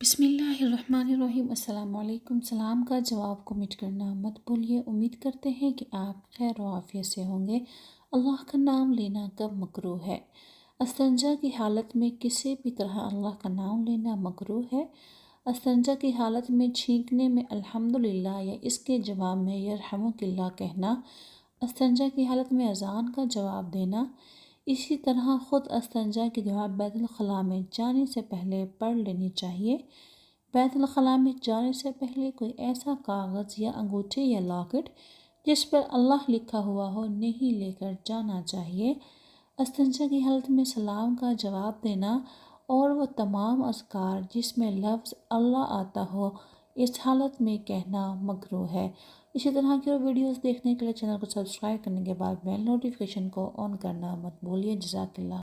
بسم اللہ الرحمن الرحیم۔ السلام علیکم۔ سلام کا جواب کومنٹ کرنا مت بھولیے۔ امید کرتے ہیں کہ آپ خیر و عافیت سے ہوں گے۔ اللہ کا نام لینا کب مکروہ ہے؟ استنجا کی حالت میں کسی بھی طرح اللہ کا نام لینا مکروہ ہے۔ استنجا کی حالت میں چھینکنے میں الحمدللہ یا اس کے جواب میں یرحمک اللہ کہنا، استنجا کی حالت میں اذان کا جواب دینا، اسی طرح خود استنجا کی دعا بیت الخلاء میں جانے سے پہلے پڑھ لینی چاہیے۔ بیت الخلاء میں جانے سے پہلے کوئی ایسا کاغذ یا انگوٹھی یا لاکٹ جس پر اللہ لکھا ہوا ہو نہیں لے کر جانا چاہیے۔ استنجا کی حالت میں سلام کا جواب دینا اور وہ تمام اذکار جس میں لفظ اللہ آتا ہو اس حالت میں کہنا مکروہ ہے۔ اسی طرح کی اور ویڈیوز دیکھنے کے لیے چینل کو سبسکرائب کرنے کے بعد بیل نوٹیفیکیشن کو آن کرنا مت بھولیے۔ جزاک اللہ۔